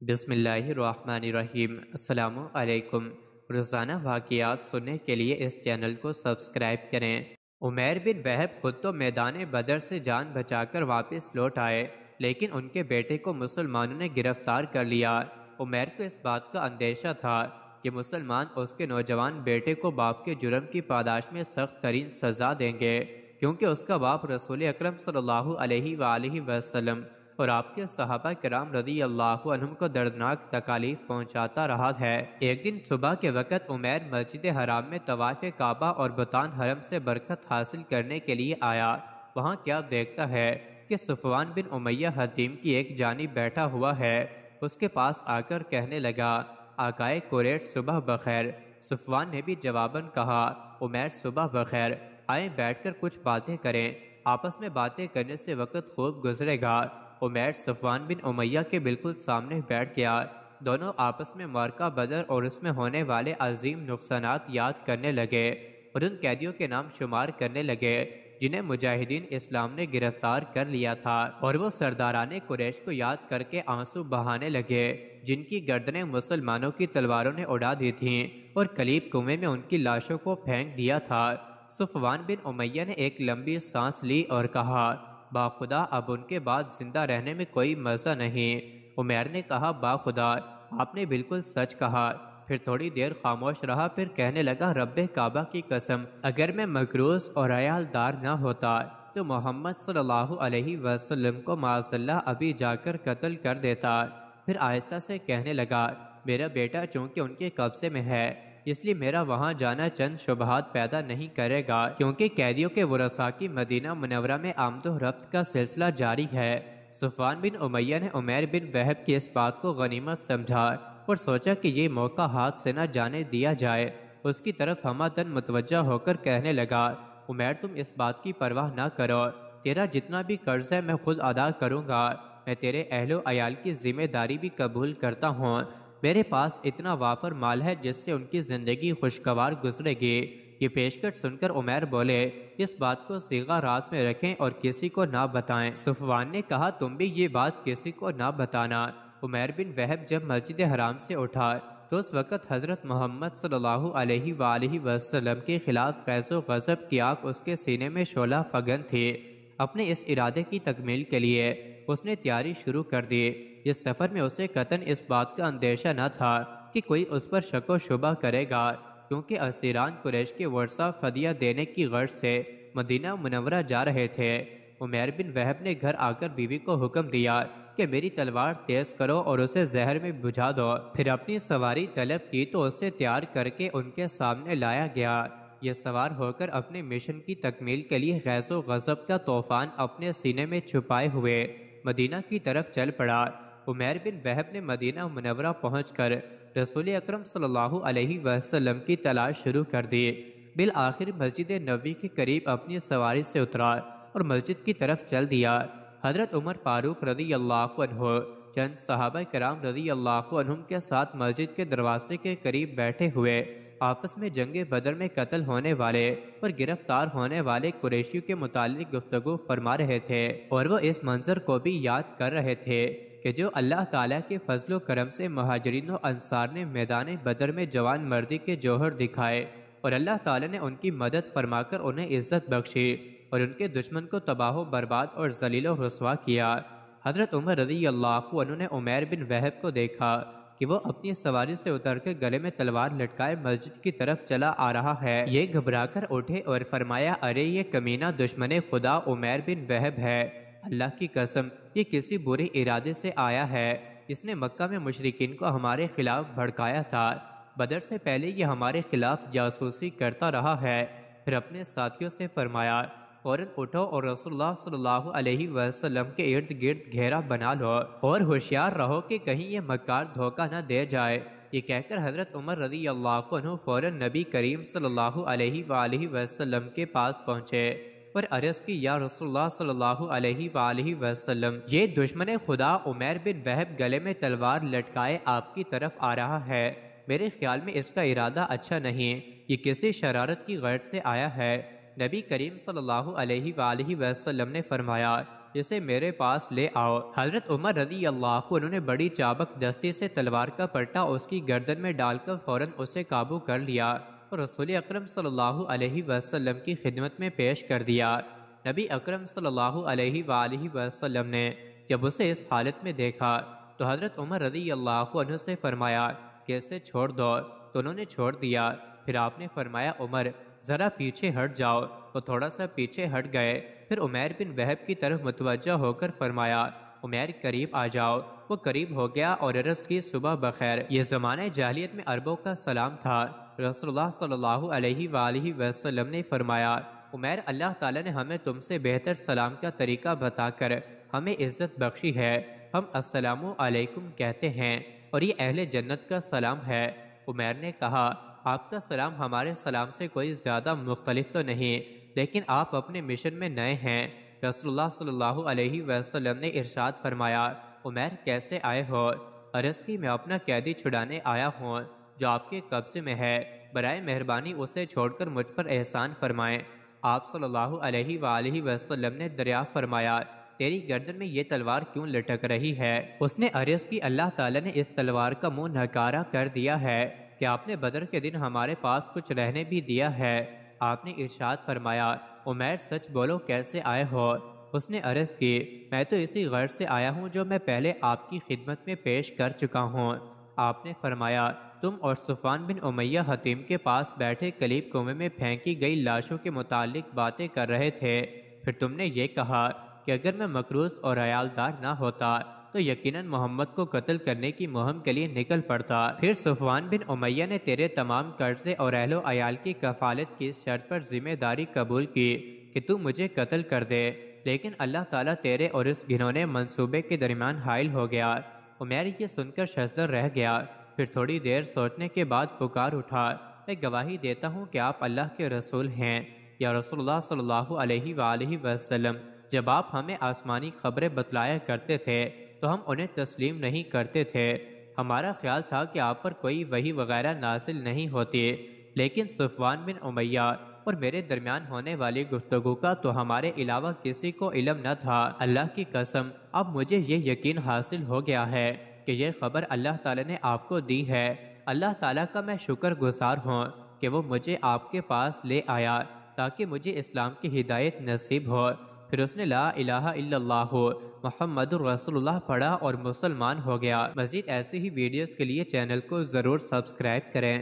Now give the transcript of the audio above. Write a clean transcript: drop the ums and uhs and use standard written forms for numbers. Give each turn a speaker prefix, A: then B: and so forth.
A: بسم اللہ الرحمن الرحیم۔ السلام علیکم۔ روزانہ واقعات سننے کے لیے اس چینل کو سبسکرائب کریں۔ عمیر بن وہب خود تو میدان بدر سے جان بچا کر واپس لوٹ آئے، لیکن ان کے بیٹے کو مسلمانوں نے گرفتار کر لیا۔ عمیر کو اس بات کا اندیشہ تھا کہ مسلمان اس کے نوجوان بیٹے کو باپ کے جرم کی پاداش میں سخت ترین سزا دیں گے، کیونکہ اس کا باپ رسول اکرم صلی اللہ علیہ وآلہ وسلم اور آپ کے صحابہ کرام رضی اللہ عنہم کو دردناک تکالیف پہنچاتا رہا ہے۔ ایک دن صبح کے وقت عمیر مسجد حرام میں طواف کعبہ اور بطان حرم سے برکت حاصل کرنے کے لیے آیا۔ وہاں کیا دیکھتا ہے کہ صفوان بن امیہ حطیم کی ایک جانب بیٹھا ہوا ہے۔ اس کے پاس آ کر کہنے لگا، آقائے قریش صبح بخیر۔ صفوان نے بھی جواباً کہا، عمیر صبح بخیر، آئیں بیٹھ کر کچھ باتیں کریں، آپس میں باتیں کرنے سے وقت خوب گزرے گا۔ عمیر صفوان بن امیہ کے بالکل سامنے بیٹھ گیا۔ دونوں آپس میں معرکہ بدر اور اس میں ہونے والے عظیم نقصانات یاد کرنے لگے اور ان قیدیوں کے نام شمار کرنے لگے جنہیں مجاہدین اسلام نے گرفتار کر لیا تھا، اور وہ سرداران قریش کو یاد کر کے آنسو بہانے لگے جن کی گردنیں مسلمانوں کی تلواروں نے اڑا دی تھیں اور کلیب کنویں میں ان کی لاشوں کو پھینک دیا تھا۔ صفوان بن امیہ نے ایک لمبی سانس لی اور کہا، باخدا اب ان کے بعد زندہ رہنے میں کوئی مزہ نہیں۔ عمیر نے کہا، باخدا آپ نے بالکل سچ کہا۔ پھر تھوڑی دیر خاموش رہا، پھر کہنے لگا، رب کعبہ کی قسم، اگر میں مکروز اور عیال دار نہ ہوتا تو محمد صلی اللہ علیہ وسلم کو معاذ اللہ ابھی جا کر قتل کر دیتا۔ پھر آہستہ سے کہنے لگا، میرا بیٹا چونکہ ان کے قبضے میں ہے اس لیے میرا وہاں جانا چند شبہات پیدا نہیں کرے گا، کیونکہ قیدیوں کے ورثاء کی مدینہ منورہ میں آمد و رفت کا سلسلہ جاری ہے۔ صفوان بن امیہ نے عمیر بن وہب کی اس بات کو غنیمت سمجھا اور سوچا کہ یہ موقع ہاتھ سے نہ جانے دیا جائے۔ اس کی طرف ہمدن متوجہ ہو کر کہنے لگا، عمیر تم اس بات کی پرواہ نہ کرو، تیرا جتنا بھی قرض ہے میں خود ادا کروں گا، میں تیرے اہل و عیال کی ذمہ داری بھی قبول کرتا ہوں، میرے پاس اتنا وافر مال ہے جس سے ان کی زندگی خوشگوار گزرے گی۔ یہ پیشکش سن کر عمیر بولے، اس بات کو صیغہ راز میں رکھیں اور کسی کو نہ بتائیں۔ صفوان نے کہا، تم بھی یہ بات کسی کو نہ بتانا۔ عمیر بن وہب جب مسجد حرام سے اٹھا تو اس وقت حضرت محمد صلی اللہ علیہ وآلہ وسلم کے خلاف غیظ و غضب کی آگ اس کے سینے میں شعلہ فگن تھی۔ اپنے اس ارادے کی تکمیل کے لیے اس نے تیاری شروع کر دی۔ اس سفر میں اسے قطعاً اس بات کا اندیشہ نہ تھا کہ کوئی اس پر شک و شبہ کرے گا، کیونکہ اسیران قریش کے ورثاء فدیہ دینے کی غرض سے مدینہ منورہ جا رہے تھے۔ عمیر بن وہب نے گھر آ کر بیوی کو حکم دیا کہ میری تلوار تیز کرو اور اسے زہر میں بجھا دو۔ پھر اپنی سواری طلب کی تو اسے تیار کر کے ان کے سامنے لایا گیا۔ یہ سوار ہو کر اپنے مشن کی تکمیل کے لیے غیظ و غضب کا طوفان اپنے سینے میں چھپائے ہوئے مدینہ کی طرف چل پڑا۔ عمیر بن وہب نے مدینہ منورہ پہنچ کر رسول اکرم صلی اللہ علیہ وسلم کی تلاش شروع کر دی۔ بالآخر مسجد نبوی کے قریب اپنی سواری سے اترا اور مسجد کی طرف چل دیا۔ حضرت عمر فاروق رضی اللہ عنہ چند صحابہ کرام رضی اللہ عنہم کے ساتھ مسجد کے دروازے کے قریب بیٹھے ہوئے آپس میں جنگ بدر میں قتل ہونے والے اور گرفتار ہونے والے قریشیوں کے متعلق گفتگو فرما رہے تھے، اور وہ اس منظر کو بھی یاد کر رہے تھے کہ جو اللہ تعالیٰ کے فضل و کرم سے مہاجرین و انصار نے میدان بدر میں جوان مردی کے جوہر دکھائے اور اللہ تعالیٰ نے ان کی مدد فرما کر انہیں عزت بخشی اور ان کے دشمن کو تباہ و برباد اور ذلیل و رسوا کیا۔ حضرت عمر رضی اللہ عنہ نے عمیر بن وہب کو دیکھا کہ وہ اپنی سواری سے اتر کے گلے میں تلوار لٹکائے مسجد کی طرف چلا آ رہا ہے۔ یہ گھبرا کر اٹھے اور فرمایا، ارے یہ کمینہ دشمن خدا عمیر بن وہب ہے، اللہ کی قسم یہ کسی برے ارادے سے آیا ہے، اس نے مکہ میں مشرکین کو ہمارے خلاف بھڑکایا تھا، بدر سے پہلے یہ ہمارے خلاف جاسوسی کرتا رہا ہے۔ پھر اپنے ساتھیوں سے فرمایا، فوراً اٹھو اور رسول اللہ صلی اللہ علیہ وسلم کے ارد گرد گھیرا بنا لو اور ہوشیار رہو کہ کہیں یہ مکار دھوکہ نہ دے جائے۔ یہ کہہ کر حضرت عمر رضی اللہ عنہ فوراً نبی کریم صلی اللہ علیہ وآلہ وسلم کے پاس پہنچے اور عرض کی، یا رسول اللہ صلی اللہ علیہ وآلہ وسلم، یہ دشمن خدا عمیر بن وہب گلے میں تلوار لٹکائے آپ کی طرف آ رہا ہے، میرے خیال میں اس کا ارادہ اچھا نہیں، یہ کسی شرارت کی غرض سے آیا ہے۔ نبی کریم صلی اللہ علیہ وآلہ وسلم نے فرمایا، اسے میرے پاس لے آؤ۔ حضرت عمر رضی اللہ عنہ نے بڑی چابک دستی سے تلوار کا پٹا اس کی گردن میں ڈال کر فوراً اسے قابو کر لیا اور رسول اکرم صلی اللہ علیہ وسلم کی خدمت میں پیش کر دیا۔ نبی اکرم صلی اللہ علیہ وآلہ وسلم نے جب اسے اس حالت میں دیکھا تو حضرت عمر رضی اللہ عنہ سے فرمایا کہ اسے چھوڑ دو، تو انہوں نے چھوڑ دیا۔ پھر آپ نے فرمایا عمر ذرا پیچھے ہٹ جاؤ، وہ تھوڑا سا پیچھے ہٹ گئے۔ پھر عمیر بن وہب کی طرف متوجہ ہو کر فرمایا عمیر قریب آ جاؤ۔ وہ قریب ہو گیا اور عرض کی صبح بخیر۔ یہ زمانہ جاہلیت میں عربوں کا سلام تھا۔ رسول اللہ صلی اللہ علیہ وآلہ وسلم نے فرمایا عمیر اللہ تعالیٰ نے ہمیں تم سے بہتر سلام کا طریقہ بتا کر ہمیں عزت بخشی ہے۔ ہم السلام علیکم کہتے ہیں اور یہ اہل جنت کا سلام ہے۔ عمیر نے کہا آپ کا سلام ہمارے سلام سے کوئی زیادہ مختلف تو نہیں، لیکن آپ اپنے مشن میں نئے ہیں۔ رسول اللہ صلی اللہ علیہ وسلم نے ارشاد فرمایا عمیر کیسے آئے ہو؟ عرض کی میں اپنا قیدی چھڑانے آیا ہوں جو آپ کے قبضے میں ہے، برائے مہربانی اسے چھوڑ کر مجھ پر احسان فرمائیں۔ آپ صلی اللہ علیہ وآلہ وسلم نے دریافت فرمایا تیری گردن میں یہ تلوار کیوں لٹک رہی ہے؟ اس نے عرض کی اللہ تعالیٰ نے اس تلوار کا منہ نکارا کر دیا ہے کہ آپ نے بدر کے دن ہمارے پاس کچھ رہنے بھی دیا ہے۔ آپ نے ارشاد فرمایا عمیر سچ بولو کیسے آئے ہو؟ اس نے عرض کی میں تو اسی غرض سے آیا ہوں جو میں پہلے آپ کی خدمت میں پیش کر چکا ہوں۔ آپ نے فرمایا تم اور صفوان بن امیہ حتیم کے پاس بیٹھے کلیب کنویں میں پھینکی گئی لاشوں کے متعلق باتیں کر رہے تھے۔ پھر تم نے یہ کہا کہ اگر میں مکروز اور عیالدار نہ ہوتا تو یقیناً محمد کو قتل کرنے کی مہم کے لیے نکل پڑتا۔ پھر صفوان بن امیہ نے تیرے تمام قرضے اور اہل و عیال کی کفالت کی شرط پر ذمہ داری قبول کی کہ تو مجھے قتل کر دے، لیکن اللہ تعالیٰ تیرے اور اس گھنونے منصوبے کے درمیان حائل ہو گیا۔ عمیر یہ سن کر شزدر رہ گیا۔ پھر تھوڑی دیر سوچنے کے بعد پکار اٹھا میں گواہی دیتا ہوں کہ آپ اللہ کے رسول ہیں یا رسول اللہ صلی اللہ علیہ وآلہ وسلم۔ جب آپ ہمیں آسمانی خبریں بتلایا کرتے تھے تو ہم انہیں تسلیم نہیں کرتے تھے۔ ہمارا خیال تھا کہ آپ پر کوئی وحی وغیرہ نازل نہیں ہوتی، لیکن صفوان بن امیہ اور میرے درمیان ہونے والی گفتگو کا تو ہمارے علاوہ کسی کو علم نہ تھا۔ اللہ کی قسم اب مجھے یہ یقین حاصل ہو گیا ہے کہ یہ خبر اللہ تعالیٰ نے آپ کو دی ہے۔ اللہ تعالیٰ کا میں شکر گزار ہوں کہ وہ مجھے آپ کے پاس لے آیا تاکہ مجھے اسلام کی ہدایت نصیب ہو۔ پھر اس نے لا الہ الا اللہ محمد الرسول اللہ پڑھا اور مسلمان ہو گیا۔ مزید ایسی ہی ویڈیوز کے لیے چینل کو ضرور سبسکرائب کریں۔